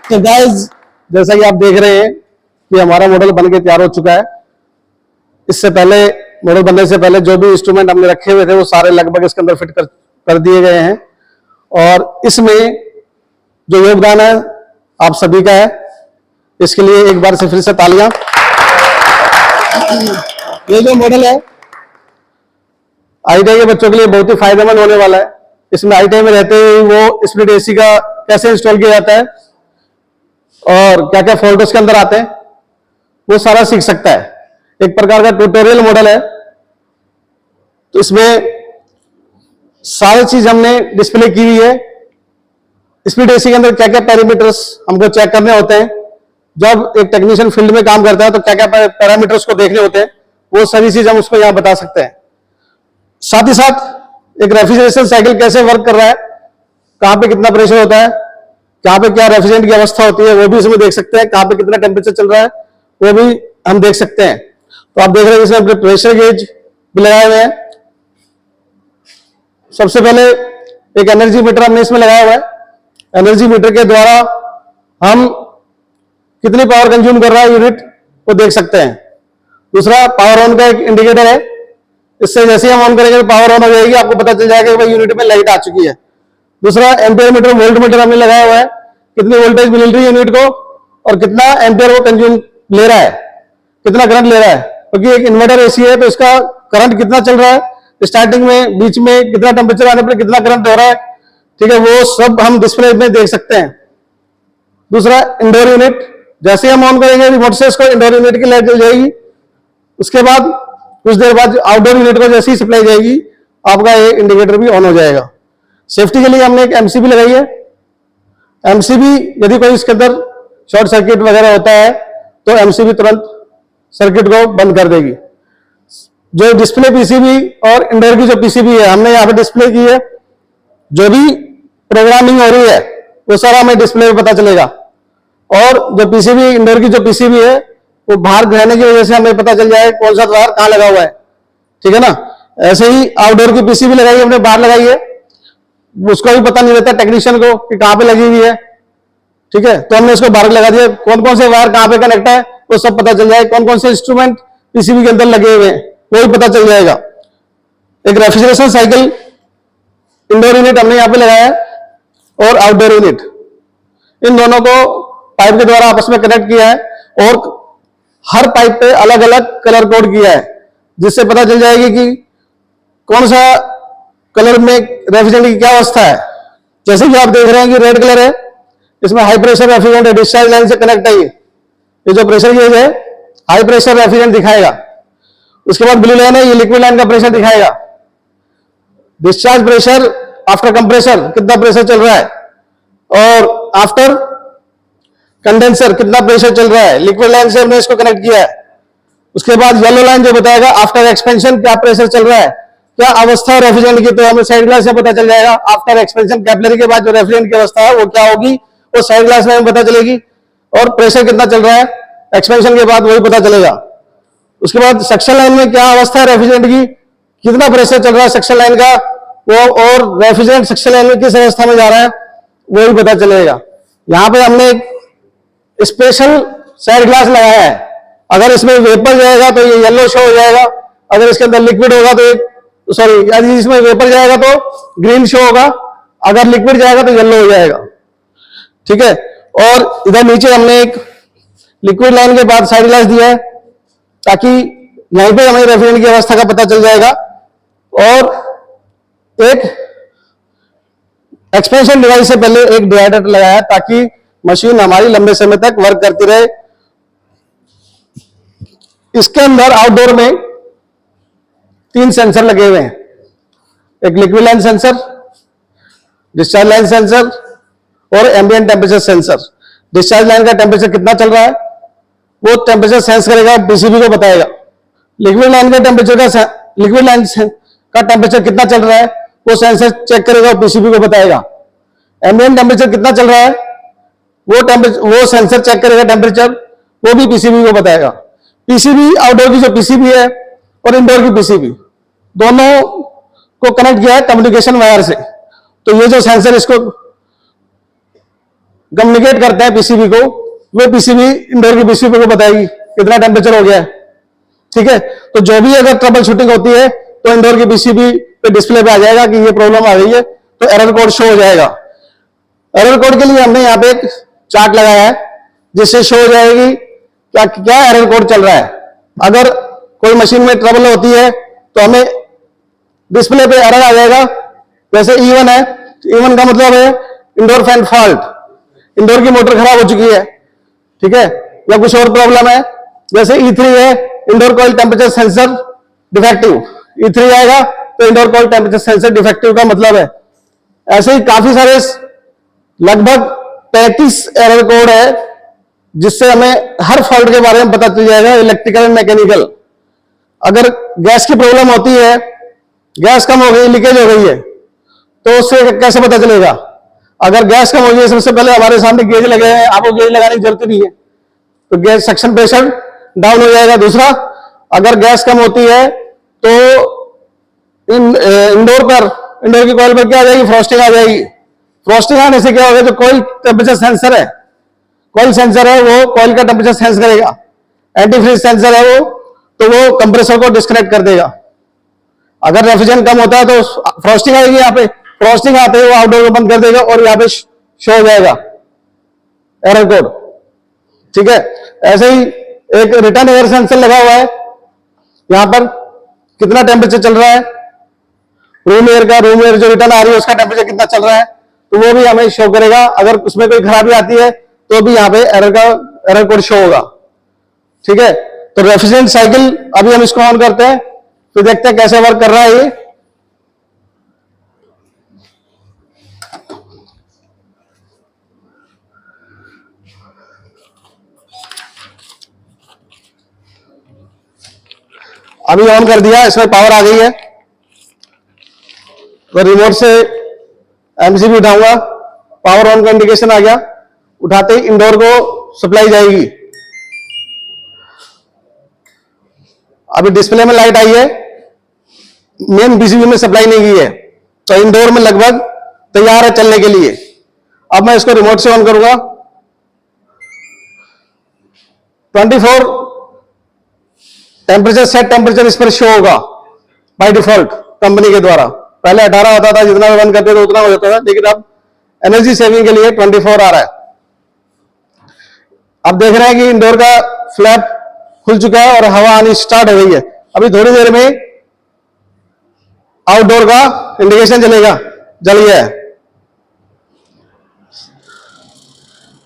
तो गाइस, जैसा कि आप देख रहे हैं कि हमारा मॉडल बनके तैयार हो चुका है। इससे पहले मॉडल बनने से पहले जो भी इंस्ट्रूमेंट हमने रखे हुए थे वो सारे लगभग इसके अंदर फिट कर दिए गए हैं। और इसमें जो योगदान है आप सभी का है, इसके लिए एक बार से फिर से तालियां। ये जो मॉडल है आईटीआई के बच्चों के लिए बहुत ही फायदेमंद होने वाला है। इसमें आईटीआई में रहते हुए वो स्प्लिट एसी का कैसे इंस्टॉल किया जाता है और क्या क्या फॉल्ट उसके अंदर आते हैं वो सारा सीख सकता है। एक प्रकार का ट्यूटोरियल मॉडल है। तो इसमें सारी चीज हमने डिस्प्ले की हुई है। स्प्लिट एसी के अंदर क्या क्या पैरामीटर्स हमको चेक करने होते हैं, जब एक टेक्नीशियन फील्ड में काम करता है तो क्या क्या पैरामीटर्स को देखने होते हैं, वो सभी चीज हम उसको यहां बता सकते हैं। साथ ही साथ एक रेफ्रिजरेशन साइकिल कैसे वर्क कर रहा है, कहां पे कितना प्रेशर होता है, कहां पे क्या रेफ्रिजरेंट की अवस्था होती है वो भी इसमें देख सकते हैं, कहां पे कितना टेम्परेचर चल रहा है वो भी हम देख सकते हैं। तो आप देख रहे हैं इसमें प्रेशर गेज भी लगाए हुए हैं। सबसे पहले एक एनर्जी मीटर हमने इसमें लगाया हुआ है। एनर्जी मीटर के द्वारा हम कितनी पावर कंज्यूम कर रहा है यूनिट वो देख सकते हैं। दूसरा पावर ऑन का एक इंडिकेटर है। इससे जैसे हम ऑन करेंगे तो पावर ऑन हो जाएगी, आपको पता चल जाएगा कि भाई यूनिट में लाइट आ चुकी है। दूसरा एम्पियर मीटर, वोल्ट मीटर हमने लगाया हुआ है, कितनी वोल्टेज मिल रही है यूनिट को और कितना एम्पियर वो कंज्यूम ले रहा है, कितना करंट ले रहा है। क्योंकि एक इन्वर्टर एसी है तो इसका करंट कितना चल रहा है, स्टार्टिंग में, बीच में कितना टेम्परेचर आने पर कितना करंट हो रहा है, ठीक है, वो सब हम डिस्प्ले में देख सकते हैं। दूसरा इंडोर यूनिट, जैसे हम ऑन करेंगे रिमोट से इसको इंडोर यूनिट की लाइट जल जाएगी। उसके बाद कुछ देर बाद आउटडोर यूनिट को जैसे ही सप्लाई जाएगी आपका ये इंडिकेटर भी ऑन हो जाएगा। सेफ्टी के लिए हमने एक एमसीबी लगाई है। एमसीबी यदि कोई इसके अंदर शॉर्ट सर्किट वगैरह होता है तो एमसीबी तुरंत सर्किट को बंद कर देगी। जो डिस्प्ले पीसीबी और इंडोर की जो पीसीबी है हमने यहाँ पे डिस्प्ले की है, जो भी प्रोग्रामिंग हो रही है वो सारा हमें डिस्प्ले में पता चलेगा। और जो पीसीबी, इंडोर की जो पीसीबी है वो बाहर रहने की वजह से हमें पता चल जाए कौन सा वायर कहां लगा हुआ है, ठीक है ना। ऐसे ही आउटडोर की पीसीबी लगाई हमने, बाहर लगाई है, उसको भी पता नहीं रहता टेक्नीशियन को कि कहां पे लगी हुई है, ठीक है। तो हमने इसको बाहर लगा दिया, कौन कौन से वायर कहां पे कनेक्ट है वो सब पता चल जाए, कौन कौन से इंस्ट्रूमेंट पीसीबी के अंदर लगे हुए हैं वो भी पता चल जाएगा। एक रेफ्रिजरेशन साइकिल इंडोर यूनिट हमने यहाँ पे लगाया है और आउटडोर यूनिट, इन दोनों को पाइप के द्वारा आपस में कनेक्ट किया है और हर पाइप पे अलग अलग कलर कोड किया है, जिससे पता चल जाएगी कि कौन सा कलर में रेफ्रिजरेंट की क्या अवस्था है। जैसे कि आप देख रहे हैं कि रेड कलर है, इसमें हाई प्रेशर रेफ्रिजरेंट है, डिस्चार्ज लाइन से कनेक्ट है। ये जो प्रेशर गेज है हाई प्रेशर रेफ्रिजरेंट दिखाएगा। उसके बाद ब्लू लाइन है, ये लिक्विड लाइन का प्रेशर दिखाएगा। डिस्चार्ज प्रेशर आफ्टर कंप्रेसर कितना प्रेशर चल रहा है और आफ्टर कंडेंसर कितना प्रेशर चल रहा है, लिक्विड लाइन से हमने इसको कनेक्ट किया है। उसके बाद येलो लाइन जो बताएगा आफ्टर एक्सपेंशन क्या प्रेशर चल रहा है, क्या अवस्था है रेफ्रिजरेंट की, तो हमें साइड ग्लास से पता चल जाएगा। आफ्टर एक्सपेंशन कैपिलरी के बाद जो रेफ्रिजरेंट की अवस्था है वो क्या होगी वो साइड ग्लास में हमें पता चलेगी। और प्रेशर कितना चल रहा है एक्सपेंशन के बाद वही पता चलेगा। उसके बाद सक्शन लाइन में क्या अवस्था है रेफ्रिजरेंट की, कितना प्रेशर चल रहा है सक्शन लाइन का वो, और रेफ्रिजरेंट सक्शन लाइन में किस अवस्था में जा रहा है वो भी पता चलेगा। यहाँ पे हमने एक स्पेशल साइड ग्लास लगाया है। अगर इसमें वेपर जाएगा तो ये येलो शो हो जाएगा, अगर इसके अंदर लिक्विड होगा तो सॉरी यदि इसमें वेपर जाएगा तो ग्रीन शो होगा, अगर लिक्विड जाएगा तो येलो हो जाएगा, ठीक है। और इधर नीचे हमने एक लिक्विड लाइन के बाद साइड ग्लास दिया है ताकि यहीं पे हमें रेफ्रिजरेंट की अवस्था का पता चल जाएगा। और एक एक्सपेंशन डिवाइस से पहले एक डिवाइडर लगाया ताकि मशीन हमारी लंबे समय तक वर्क करती रहे। इसके अंदर आउटडोर में 3 सेंसर लगे हुए हैं, एक liquid line sensor, discharge line sensor और ambient temperature sensor. Discharge line का टेम्परेचर कितना चल रहा है वो टेम्परेचर सेंस करेगा, पीसीबी को बताएगा। लिक्विड लाइन का टेम्परेचर कितना चल रहा है वो सेंसर चेक करेगा और पीसीबी को बताएगा। एम्बिएंट टेम्परेचर कितना चल रहा है वो सेंसर चेक करेगा, टेम्परेचर वो भी पीसीबी को बताएगा। पीसीबी आउटडोर की जो पीसीबी है और इंडोर की पीसीबी दोनों को कनेक्ट किया है कम्युनिकेशन वायर से। तो ये जो सेंसर इसको कम्युनिकेट करते हैं पीसीबी को, वो पीसीबी इंडोर की पीसीबी को बताएगी कितना टेम्परेचर हो गया है। ठीक है, तो जो भी अगर ट्रबल शूटिंग होती है तो इंडोर की पीसीबी पे डिस्प्ले पे आ जाएगा कि ये प्रॉब्लम आ गई है, तो एरर कोड शो हो जाएगा। एरर कोड के लिए हमने यहाँ पे एक चार्ट लगाया है जिससे शो हो जाएगी क्या क्या एरर कोड चल रहा है। अगर कोई मशीन में ट्रबल होती है तो हमें डिस्प्ले पे एरर आ जाएगा, जैसे E1 है, E1 का मतलब है इंडोर फैन फॉल्ट, इंडोर की मोटर खराब हो चुकी है। ठीक है, या कुछ और प्रॉब्लम है, जैसे E3 है, indoor coil temperature sensor defective, E3 आएगा तो indoor coil temperature sensor defective का मतलब है। ऐसे ही काफी सारे लगभग 35 एरर कोड है जिससे हमें हर फॉल्ट के बारे में पता चल जाएगा, इलेक्ट्रिकल एंड मैकेनिकल। अगर गैस की प्रॉब्लम होती है, गैस कम हो गई, लीकेज हो गई है, तो उससे कैसे पता चलेगा। अगर गैस कम हो गई है, सबसे पहले हमारे सामने गेज लगे हैं, आपको गेज लगाने की जरूरत नहीं है, तो गैस सक्शन प्रेशर डाउन हो जाएगा। दूसरा, अगर गैस कम होती है तो इंडोर की कॉइल पर क्या आ जाएगी, फ्रॉस्टिंग आ जाएगी। फ्रॉस्टिंग आने से क्या होगा, जो कॉइल टेम्परेचर सेंसर है, कॉइल सेंसर है, वो कॉइल का टेम्परेचर सेंस करेगा। एंटीफ्रीज सेंसर है वो, तो वो कंप्रेसर को डिस्कनेक्ट कर देगा। अगर रेफ्रिजरेंट कम होता है तो फ्रॉस्टिंग आएगी, यहाँ पे फ्रॉस्टिंग आते ही वो आउटडोर को बंद कर देगा और यहाँ पे शो हो जाएगा एरर कोड। ठीक है, ऐसे ही एक रिटर्न एयर सेंसर लगा हुआ है, यहां पर कितना टेम्परेचर चल रहा है, रूम एयर जो रिटर्न आ रही है उसका टेम्परेचर कितना चल रहा है, तो वो भी हमें शो करेगा। अगर उसमें कोई खराबी आती है तो भी यहाँ पे एरर कोड शो होगा। ठीक है, तो रेफ्रिजरेंट साइकिल अभी हम इसको ऑन करते हैं तो देखते हैं कैसे वर्क कर रहा है ये। अभी ऑन कर दिया, इसमें पावर आ गई है, तो रिमोट से एमसीबी उठाऊंगा, पावर ऑन का इंडिकेशन आ गया, उठाते ही इंडोर को सप्लाई जाएगी। अभी डिस्प्ले में लाइट आई है, मेन पीसीबी में सप्लाई नहीं की है, तो इंडोर में लगभग तैयार है चलने के लिए। अब मैं इसको रिमोट से ऑन करूंगा, 24 टेम्परेचर सेट टेम्परेचर इस पर शो होगा बाय डिफॉल्ट कंपनी के द्वारा। पहले 18 होता था, जितना भी बंद करते थे उतना हो जाता था, लेकिन अब एनर्जी सेविंग के लिए 24 आ रहा है। अब देख रहे हैं कि इंडोर का फ्लैप खुल चुका है और हवा आनी स्टार्ट हो गई है। अभी थोड़ी देर में आउटडोर का इंडिकेशन जलेगा, जल गया है,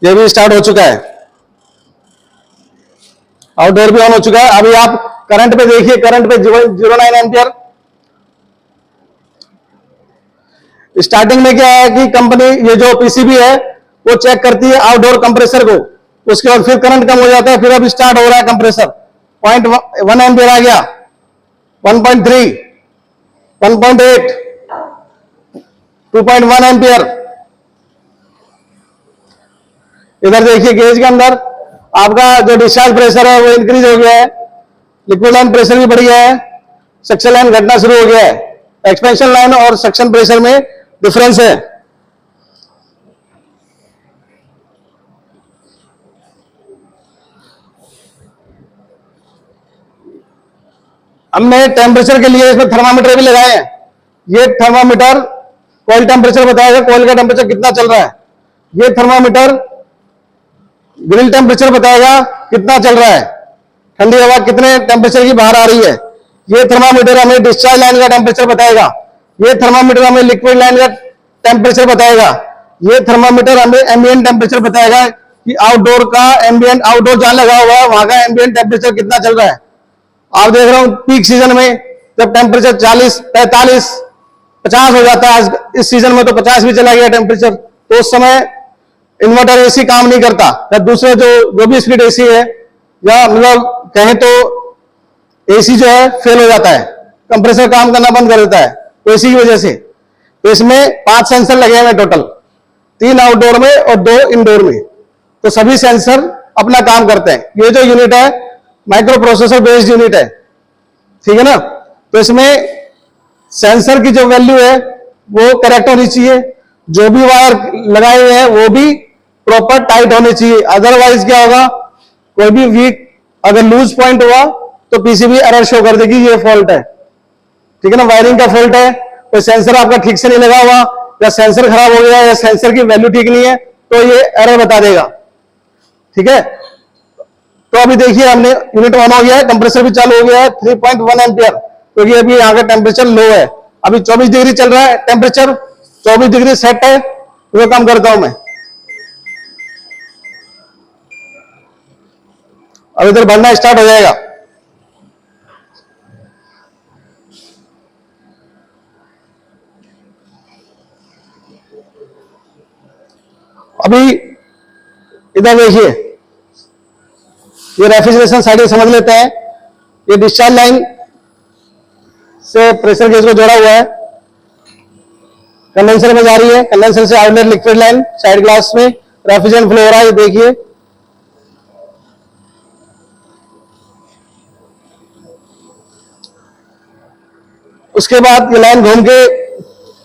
ये भी स्टार्ट हो चुका है, आउटडोर भी ऑन हो चुका है। अभी आप करंट पे देखिए, करंट पे 0.09 एम्पियर। स्टार्टिंग में क्या है कि कंपनी ये जो पीसीबी है वो चेक करती है आउटडोर कंप्रेसर को, उसके बाद फिर करंट कम हो जाता है, फिर अब स्टार्ट हो रहा है कंप्रेसर, 0.1 एम्पियर आ गया, 1.3, 1.8, 2.1 एम्पियर। इधर देखिए गेज के अंदर आपका जो डिस्चार्ज प्रेशर है वो इंक्रीज हो गया है, लिक्विड लाइन प्रेशर भी बढ़ गया है, सक्शन लाइन घटना शुरू हो गया है। एक्सपेंशन लाइन और सक्शन प्रेशर में डिफरेंस है। हमने टेम्परेचर के लिए इसमें थर्मामीटर भी लगाए हैं। ये थर्मामीटर कॉइल टेम्परेचर बताएगा, कॉइल का टेम्परेचर कितना चल रहा है। ये थर्मामीटर ग्रिल टेम्परेचर बताएगा कितना चल रहा है, ठंडी हवा कितने टेम्परेचर की बाहर आ रही है। ये थर्मामीटर हमें डिस्चार्ज लाइन का टेम्परेचर बताएगा। ये थर्मामीटर हमें लिक्विड लाइन का टेम्परेचर बताएगा। ये थर्मामीटर हमें एम्बिएंट टेम्परेचर बताएगा कि आउटडोर का एम्बिएंट, आउटडोर जहां लगा हुआ है वहां का एम्बिएंट टेम्परेचर कितना चल रहा है। आप देख रहे हो पीक सीजन में जब टेम्परेचर 40, 45, 50 हो जाता है, आज इस सीजन में तो 50 भी चला गया टेम्परेचर, तो उस समय इन्वर्टर एसी काम नहीं करता, या दूसरे जो भी स्पीड एसी है, या मतलब कहें तो एसी जो है फेल हो जाता है, कंप्रेसर काम करना बंद कर देता है एसी की वजह से। तो इसमें 5 सेंसर लगे हुए टोटल, 3 आउटडोर में और 2 इंडोर में, तो सभी सेंसर अपना काम करते हैं। ये जो यूनिट है माइक्रो प्रोसेसर बेस्ड यूनिट है, ठीक है ना। तो इसमें सेंसर की जो वैल्यू है वो करेक्ट होनी चाहिए, जो भी वायर लगाए हुए हैं वो भी प्रॉपर टाइट होनी चाहिए, अदरवाइज क्या होगा, कोई भी वीक अगर लूज पॉइंट हुआ तो पीसीबी एरर शो कर देगी, ये फॉल्ट है। ठीक है ना, वायरिंग का फॉल्ट है, कोई सेंसर आपका ठीक से नहीं लगा हुआ, या सेंसर खराब हो गया, या सेंसर की वैल्यू ठीक नहीं है, तो ये एरर बता देगा। ठीक है, तो अभी देखिए हमने यूनिट ऑन हो गया है, कंप्रेसर भी चालू हो गया है 3.1 एम्पियर, क्योंकि अभी यहाँ का टेम्परेचर लो है, अभी 24 डिग्री चल रहा है टेम्परेचर, 24 डिग्री सेट है, वो काम करता हूं मैं। अब इधर बढ़ना स्टार्ट हो जाएगा। अभी इधर देखिए, ये रेफ्रिजरेशन साइड समझ लेते हैं, ये डिस्चार्ज लाइन से प्रेशर गेज को जोड़ा हुआ है, कंडेंसर में जा रही है, कंडेंसर से outlet liquid line side glass में रेफ्रिजरेंट फ्लो हो रहा है, ये देखिए। उसके बाद ये लाइन घूम के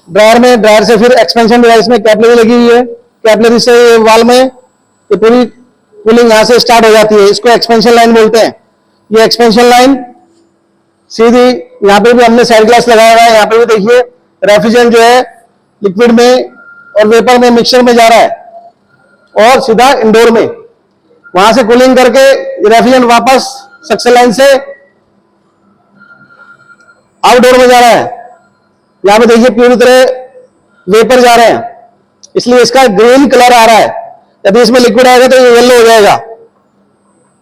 ड्रायर में, ड्रायर से फिर एक्सपेंशन डिवाइस में कैपलरी लगी हुई है, कैपलरी से वाल में ये पूरी कूलिंग यहां से स्टार्ट हो जाती है, इसको एक्सपेंशन लाइन बोलते हैं। ये एक्सपेंशन लाइन सीधी यहाँ पे भी हमने साइड ग्लास लगाया हुआ है, यहाँ पे भी देखिए रेफ्रिजरेंट जो है लिक्विड में और वेपर में मिक्सचर में जा रहा है और सीधा इंडोर में, वहां से कूलिंग करके रेफ्रिजरेंट वापस सक्शन लाइन से आउटडोर में जा रहा है। यहां पे देखिए पूरी तरह वेपर जा रहे हैं, इसलिए इसका ग्रीन कलर आ रहा है, यदि इसमें लिक्विड आएगा तो ये येलो हो जाएगा।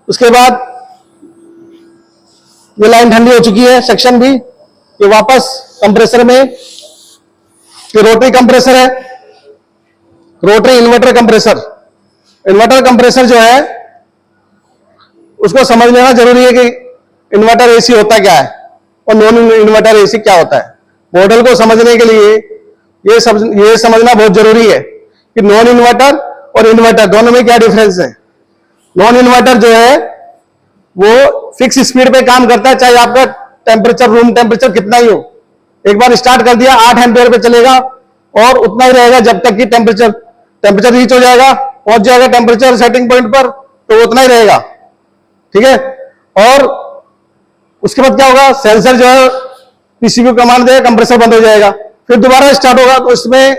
उसके बाद ये लाइन ठंडी हो चुकी है, सेक्शन भी, ये वापस कंप्रेसर में, ये रोटरी कंप्रेसर है, rotary inverter compressor. Inverter compressor जो है उसको समझ लेना जरूरी है कि इन्वर्टर एसी होता क्या है और नॉन इन्वर्टर एसी क्या होता है। मॉडल को समझने के लिए ये समझना बहुत जरूरी है कि नॉन इन्वर्टर और इन्वर्टर दोनों में क्या डिफरेंस है। नॉन इन्वर्टर जो है वो फिक्स स्पीड पे काम करता है, चाहे आपका टेम्परेचर रूम टेम्परेचर कितना ही हो, एक बार स्टार्ट कर दिया 8 एम्पियर पे चलेगा और उतना ही रहेगा जब तक कि टेम्परेचर रीच हो जाएगा, पहुंच जाएगा टेम्परेचर सेटिंग पॉइंट पर, तो उतना ही रहेगा। ठीक है, और उसके बाद क्या होगा, सेंसर जो है पीसीबी को कमांड देगा, कंप्रेसर बंद हो जाएगा, फिर दोबारा स्टार्ट होगा, तो इसमें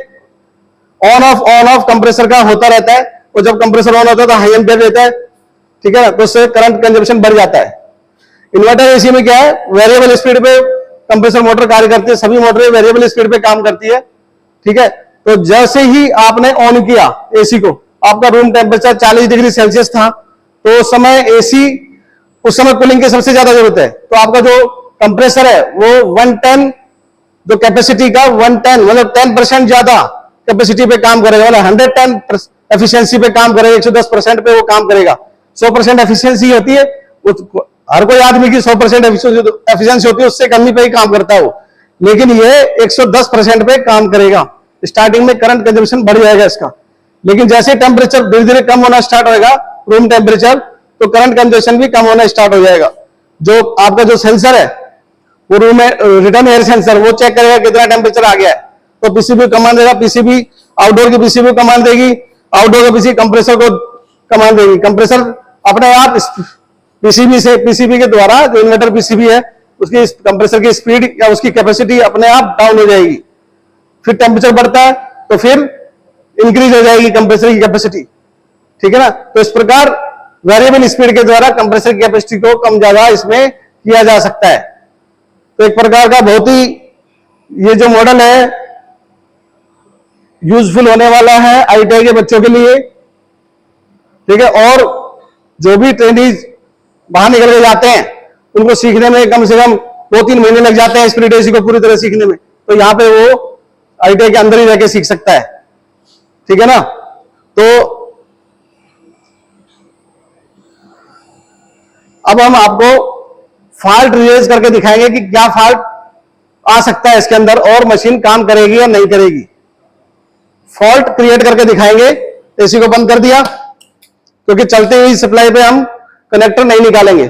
ऑन ऑफ कंप्रेसर का होता रहता है, और जब कंप्रेसर ऑन होता है तो हाई एम्पियर रहता है। ठीक है ना, तो उससे करंट कंजप्शन बढ़ जाता है। इन्वर्टर एसी में क्या है, वेरिएबल स्पीड पे कंप्रेसर मोटर कार्य करती है, सभी मोटरें वेरिएबल स्पीड पे काम करती है। ठीक है, तो जैसे ही आपने ऑन किया एसी को, आपका रूम टेम्परेचर 40 डिग्री सेल्सियस था, तो उस समय कूलिंग की सबसे ज्यादा जरूरत है, तो आपका जो कंप्रेसर है वो 110, जो कैपेसिटी का 110 मतलब 10% ज्यादा कैपेसिटी पे काम करेगा, मतलब 110 एफिशिएंसी पे काम करेगा, 110% पे वो काम करेगा। 100% एफिशिएंसी होती है, हर कोई आदमी की 100% एफिशिएंसी होती है, उससे कमी पे ही काम करता है वो, लेकिन ये 110% पे काम करेगा। स्टार्टिंग में करंट कंजम्पशन बढ़ जाएगा इसका, लेकिन जैसे टेम्परेचर धीरे धीरे कम होना स्टार्ट होगा रूम टेम्परेचर, तो करंट कंजम्पशन भी कम होना स्टार्ट हो जाएगा। जो आपका जो सेंसर है वो रूम में रिटर्न एयर सेंसर, वो चेक करेगा कितना टेम्परेचर आ गया है, तो पीसीबी कमांड देगा, पीसीबी आउटडोर की पीसीबी कमांड देगी, आउटडोर का पीसीबी कंप्रेसर को कमांड देगी, कंप्रेसर अपने आप पीसीबी के द्वारा, जो इन्वर्टर पीसीबी है उसकी कंप्रेसर की स्पीड या उसकी कैपेसिटी अपने आप डाउन हो जाएगी, फिर टेम्परेचर बढ़ता है तो फिर इंक्रीज हो जाएगी कंप्रेसर की कैपेसिटी। ठीक है ना, तो इस प्रकार वेरिएबल स्पीड के द्वारा कंप्रेसर की कैपेसिटी को कम ज्यादा इसमें किया जा सकता है। तो एक प्रकार का बहुत ही ये जो मॉडल है यूजफुल होने वाला है आईटीआई के बच्चों के लिए। ठीक है, और जो भी ट्रेनिज बाहर निकल के जाते हैं उनको सीखने में कम से कम 2-3 महीने लग जाते हैं स्पिरिट एसी को पूरी तरह सीखने में, तो यहां पे वो आईटीआई के अंदर ही रह के सीख सकता है। ठीक है ना, तो अब हम आपको फॉल्ट रियलाइज करके दिखाएंगे कि क्या फॉल्ट आ सकता है इसके अंदर और मशीन काम करेगी या नहीं करेगी। फॉल्ट क्रिएट करके दिखाएंगे। एसी को बंद कर दिया, क्योंकि चलते हुई सप्लाई पे हम कनेक्टर नहीं निकालेंगे।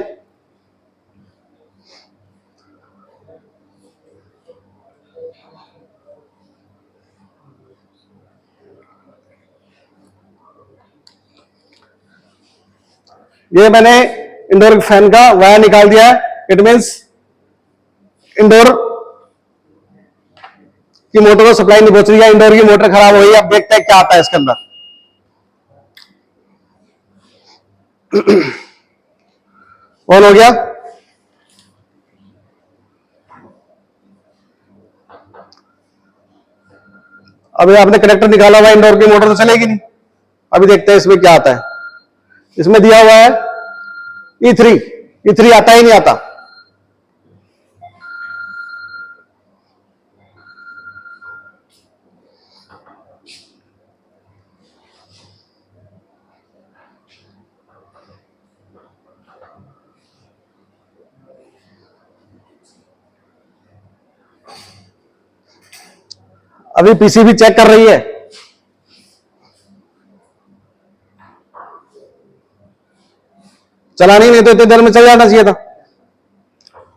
ये मैंने इंडोर फैन का वायर निकाल दिया है। इट मीन्स इंडोर की मोटर को सप्लाई नहीं पहुंच रही है, इंडोर की मोटर खराब हो गई। अब देखते हैं क्या आता है इसके अंदर। ऑन हो गया। अभी आपने कनेक्टर निकाला हुआ, इंडोर की मोटर तो चलेगी नहीं। अभी देखते हैं इसमें क्या आता है। इसमें दिया हुआ है E3। E3 आता ही नहीं आता। अभी पीसीबी चेक कर रही है। चलानी नहीं तो इतनी देर में चल जाना चाहिए था।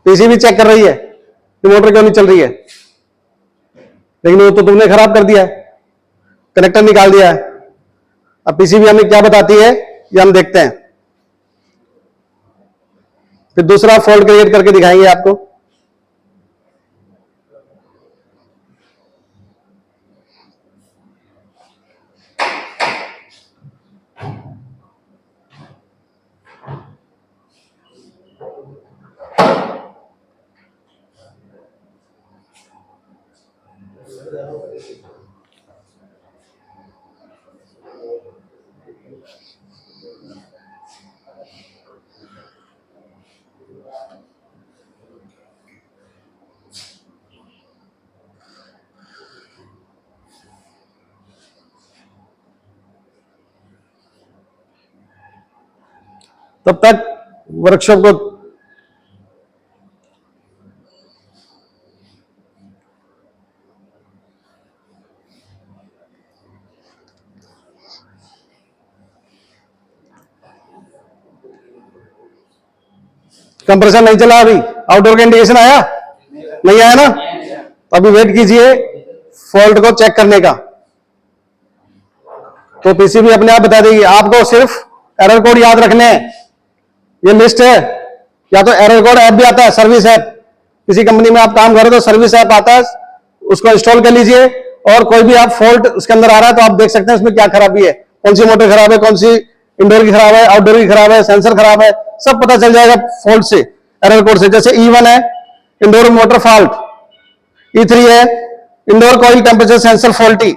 पीसीबी चेक कर रही है कि मोटर क्यों नहीं चल रही है, लेकिन वो तो तुमने खराब कर दिया है, कनेक्टर निकाल दिया है। अब पीसीबी हमें क्या बताती है ये हम देखते हैं, फिर दूसरा फॉल्ट क्रिएट करके दिखाएंगे आपको। तब तक वर्कशॉप को कंप्रेसर नहीं चला। अभी आउटडोर का इंडिकेशन आया नहीं आया ना, तो अभी वेट कीजिए फॉल्ट को चेक करने का, तो पीसीबी अपने आप बता देगी। आपको सिर्फ एरर कोड याद रखने हैं। ये लिस्ट है, या तो एरर कोड ऐप भी आता है, सर्विस ऐप। किसी कंपनी में आप काम करो तो सर्विस ऐप आता है, उसको इंस्टॉल कर लीजिए, और कोई भी आप फॉल्ट उसके अंदर आ रहा है तो आप देख सकते हैं उसमें क्या खराबी है, कौन सी मोटर खराब है, कौन सी इंडोर की खराब है, आउटडोर की खराब है, सेंसर खराब है, सब पता चल जाएगा फॉल्ट से, एरर कोड से। जैसे E1 है इंडोर मोटर फॉल्ट, E3 है indoor coil temperature sensor faulty,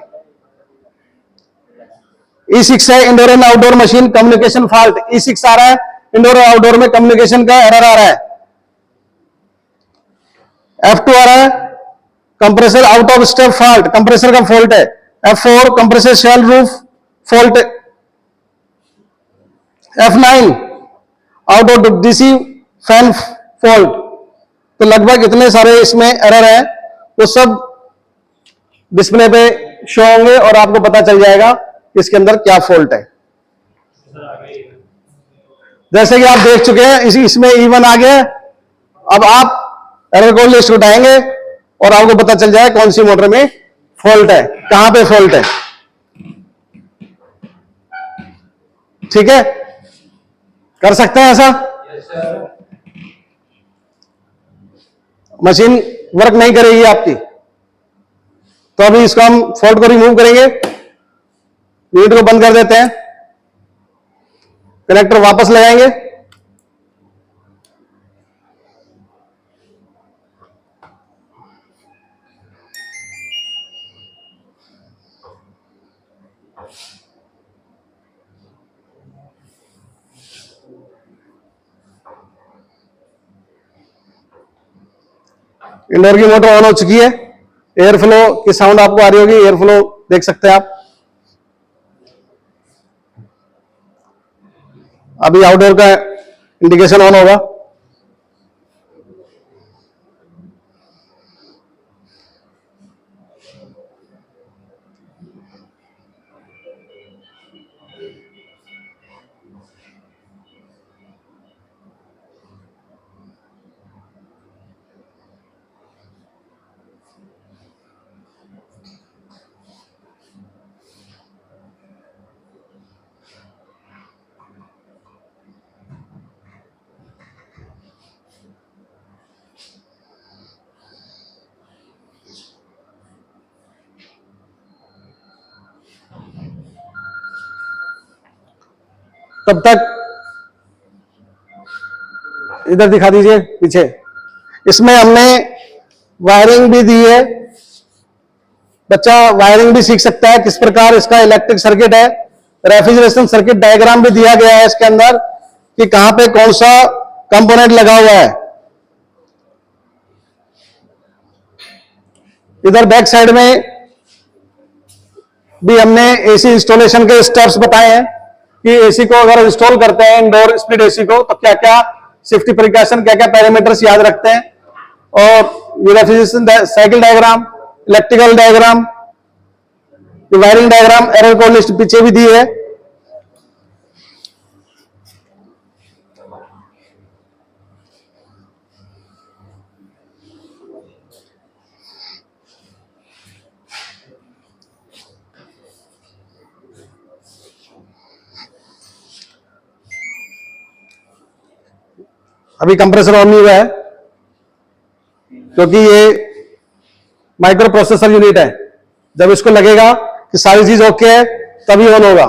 E6 है indoor and outdoor machine communication fault. E6 आ रहा है इंडोर और आउटडोर में कम्युनिकेशन का एरर आ रहा है। F2 आ रहा है compressor out of step fault, compressor का फॉल्ट है। F4 compressor shell roof fault. F9 out of DC fan fault. तो लगभग इतने सारे इसमें एरर हैं, वो सब डिस्प्ले पे शो होंगे और आपको पता चल जाएगा इसके अंदर क्या फॉल्ट है। जैसे कि आप देख चुके हैं इसमें E1 आ गया। अब आप एरर कोड लिस्ट उठाएंगे और आपको पता चल जाए कौन सी मोटर में फॉल्ट है, कहां पे फॉल्ट है। ठीक है, कर सकते हैं ऐसा। मशीन वर्क नहीं करेगी आपकी, तो अभी इसको हम फॉल्ट को रिमूव करेंगे, यूनिट को बंद कर देते हैं, कनेक्टर वापस लगाएंगे। इंडोर की मोटर ऑन हो चुकी है। एयर फ्लो की साउंड आपको आ रही होगी, एयर फ्लो देख सकते हैं आप। अभी आउटडोर का इंडिकेशन ऑन होगा। तब तक इधर दिखा दीजिए पीछे। इसमें हमने वायरिंग भी दी है, बच्चा वायरिंग भी सीख सकता है किस प्रकार इसका इलेक्ट्रिक सर्किट है। रेफ्रिजरेशन सर्किट डायग्राम भी दिया गया है इसके अंदर कि कहां पे कौन सा कंपोनेंट लगा हुआ है। इधर बैक साइड में भी हमने एसी इंस्टॉलेशन के स्टेप्स बताए हैं कि एसी को अगर इंस्टॉल करते हैं, इंडोर स्प्लिट एसी को, तो क्या क्या सेफ्टी प्रिकॉशन, क्या क्या पैरामीटर्स याद रखते हैं। और ये refrigeration cycle diagram, electrical diagram, wiring diagram, error code list पीछे भी दी है। अभी कंप्रेसर ऑन नहीं हुआ है क्योंकि ये माइक्रो प्रोसेसर यूनिट है। जब इसको लगेगा कि सारी चीज ओके है तभी ऑन होगा।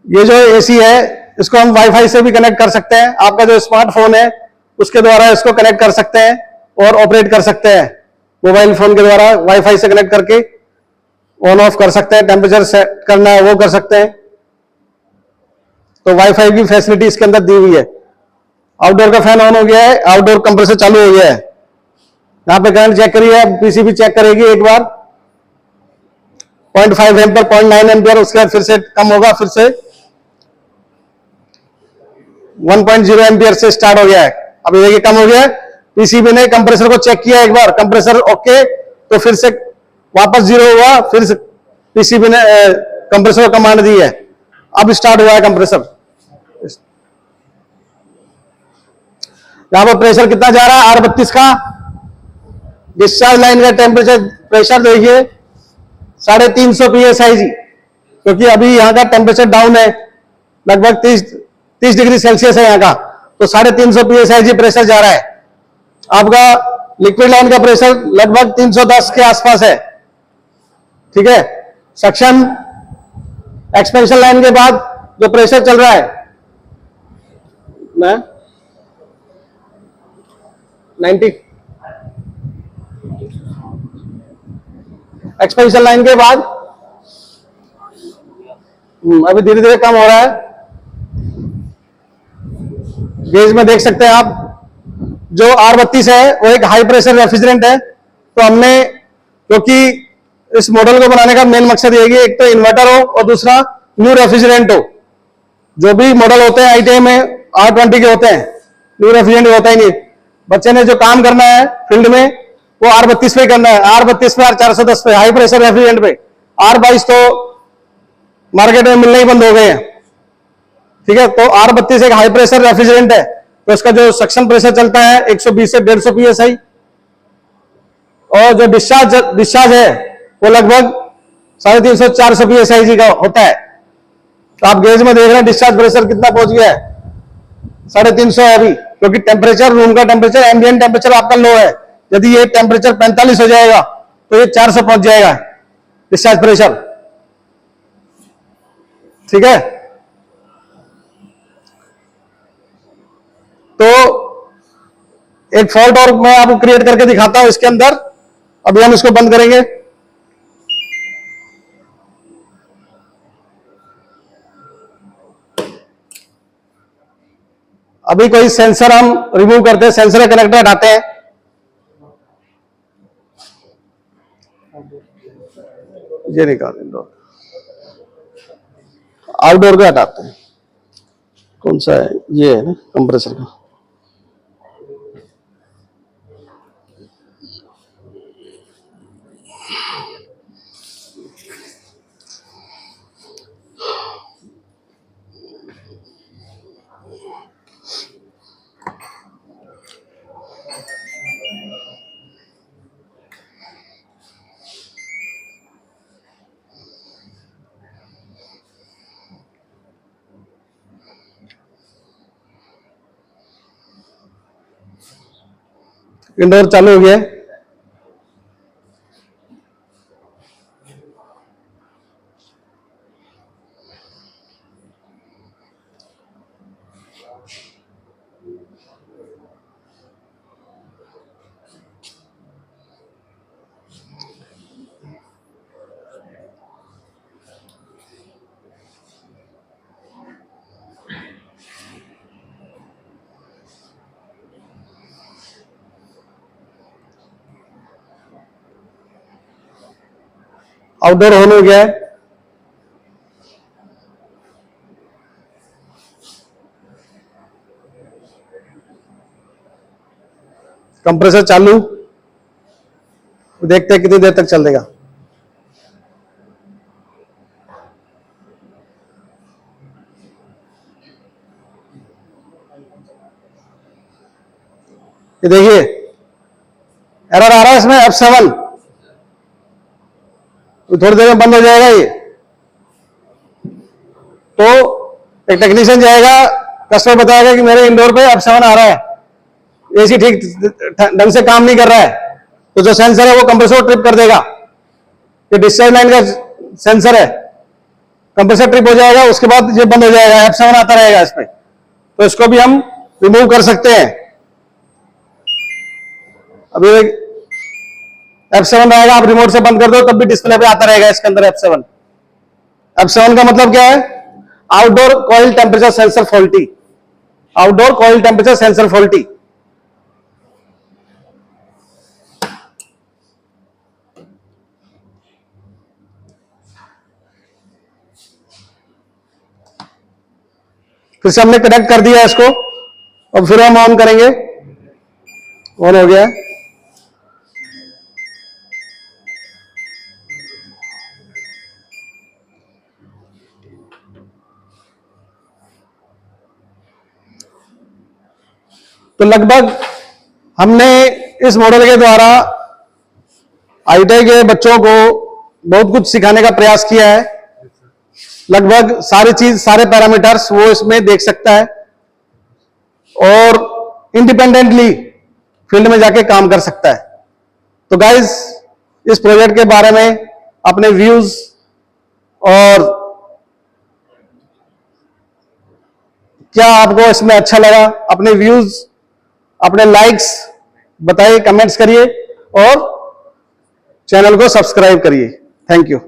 ये जो एसी है इसको हम वाईफाई से भी कनेक्ट कर सकते हैं। आपका जो स्मार्टफोन है उसके द्वारा इसको कनेक्ट कर सकते हैं और ऑपरेट कर सकते हैं। मोबाइल फोन के द्वारा वाईफाई से कनेक्ट करके ऑन ऑफ कर सकते हैं, टेम्परेचर सेट करना है वो कर सकते हैं। तो वाईफाई की फैसिलिटी इसके अंदर दी हुई है। आउटडोर का फैन ऑन हो गया है, आउटडोर कंप्रेसर चालू हो गया है। यहां पे करंट चेक करिए, पीसीबी चेक करेगी एक बार 0.5 एम्पियर, 0.9 एम्पियर, उसके बाद फिर से कम होगा, फिर से 1.0 एम्पियर से स्टार्ट हो गया है। अभी देखिए कम हो गया है। पीसीबी ने कंप्रेसर को चेक किया एक बार, कंप्रेसर ओके, तो फिर से वापस 0 हुआ, फिर पीसीबी ने कंप्रेसर को कमांड दी है, अब स्टार्ट हुआ है कंप्रेसर। यहां पर प्रेशर कितना जा रहा है R32 का। डिस्चार्ज लाइन का टेम्परेचर प्रेशर देखिए 350 psi जी, क्योंकि अभी यहां का टेम्परेचर डाउन है, लगभग 30 डिग्री सेल्सियस है यहाँ का, तो 350 psi जी प्रेशर जा रहा है। आपका लिक्विड लाइन का प्रेशर लगभग 310 के आसपास है, ठीक है। सक्शन एक्सपेंशन लाइन के बाद जो प्रेशर चल रहा है मैं 90, एक्सपेंशन लाइन के बाद अभी धीरे धीरे कम हो रहा है। गेज में देख सकते हैं आप, जो R32 है वो एक हाई प्रेशर रेफ्रिजरेंट है। तो हमने, क्योंकि इस मॉडल को बनाने का मेन मकसद ये है कि एक तो इन्वर्टर हो और दूसरा न्यू रेफ्रिजरेंट हो। जो भी मॉडल होते हैं ITI में R20 के होते हैं, न्यू रेफ्रिजरेंट होता ही नहीं। बच्चे ने जो काम करना है फील्ड में वो R32 पे करना है, R32 पे, R410 पे, हाई प्रेशर रेफ्रिजरेंट पे। R22 तो मार्केट में मिलने ही बंद हो गए हैं, ठीक है। तो R32 एक हाई प्रेशर रेफ्रिजरेंट है, तो इसका जो सक्शन प्रेशर चलता है 120 से 150 psi, और जो डिस्चार्ज है वो लगभग 350-400 psi जी का होता है। तो आप गेज में देख रहे हैं डिस्चार्ज प्रेशर कितना पहुंच गया है, 350 है अभी, क्योंकि टेम्परेचर, रूम का टेम्परेचर, एम्बिएंट टेम्परेचर आपका लो है। यदि ये टेम्परेचर 45 हो जाएगा तो ये 400 पहुंच जाएगा डिस्चार्ज प्रेशर, ठीक है। तो एक फॉल्ट और मैं आपको क्रिएट करके दिखाता हूं इसके अंदर। अभी हम इसको बंद करेंगे। अभी कोई सेंसर हम रिमूव करते हैं, सेंसर का कनेक्टर हटाते हैं। ये निकाल, इंडोर आउटडोर का हटाते हैं। कौन सा है, ये है ना कंप्रेसर का। इंडोर चालू हो गया है। आउटडोर ऑन हो गया है। कंप्रेसर चालू, देखते हैं कितनी देर तक चलेगा। ये देखिए एरर आ रहा है इसमें F7, तो थोड़ी देर में बंद हो जाएगा ये। तो एक टेक्नीशियन जाएगा, कस्टमर बताएगा कि मेरे इंडोर पे F7 आ रहा है, एसी ठीक ढंग से काम नहीं कर रहा है, तो जो सेंसर है वो कंप्रेसर ट्रिप कर देगा। ये डिस्चार्ज लाइन का सेंसर है, कंप्रेसर ट्रिप हो जाएगा, उसके बाद ये बंद हो जाएगा, F7 आता रहेगा इसमें। तो इसको भी हम रिमूव कर सकते हैं। अभी F7 रहेगा, आप रिमोट से बंद कर दो तब भी डिस्प्ले पे आता रहेगा इसके अंदर F7। F7 का मतलब क्या है? Outdoor coil temperature sensor faulty, outdoor coil temperature sensor faulty. फिर से हमने कनेक्ट कर दिया इसको, अब फिर हम ऑन करेंगे। ऑन हो गया है। तो लगभग हमने इस मॉडल के द्वारा आईटीआई के बच्चों को बहुत कुछ सिखाने का प्रयास किया है। लगभग सारी चीज, सारे पैरामीटर्स वो इसमें देख सकता है और इंडिपेंडेंटली फील्ड में जाके काम कर सकता है। तो गाइस, इस प्रोजेक्ट के बारे में अपने व्यूज और क्या आपको इसमें अच्छा लगा, अपने व्यूज, अपने लाइक्स बताइए, कमेंट्स करिए और चैनल को सब्सक्राइब करिए। Thank you.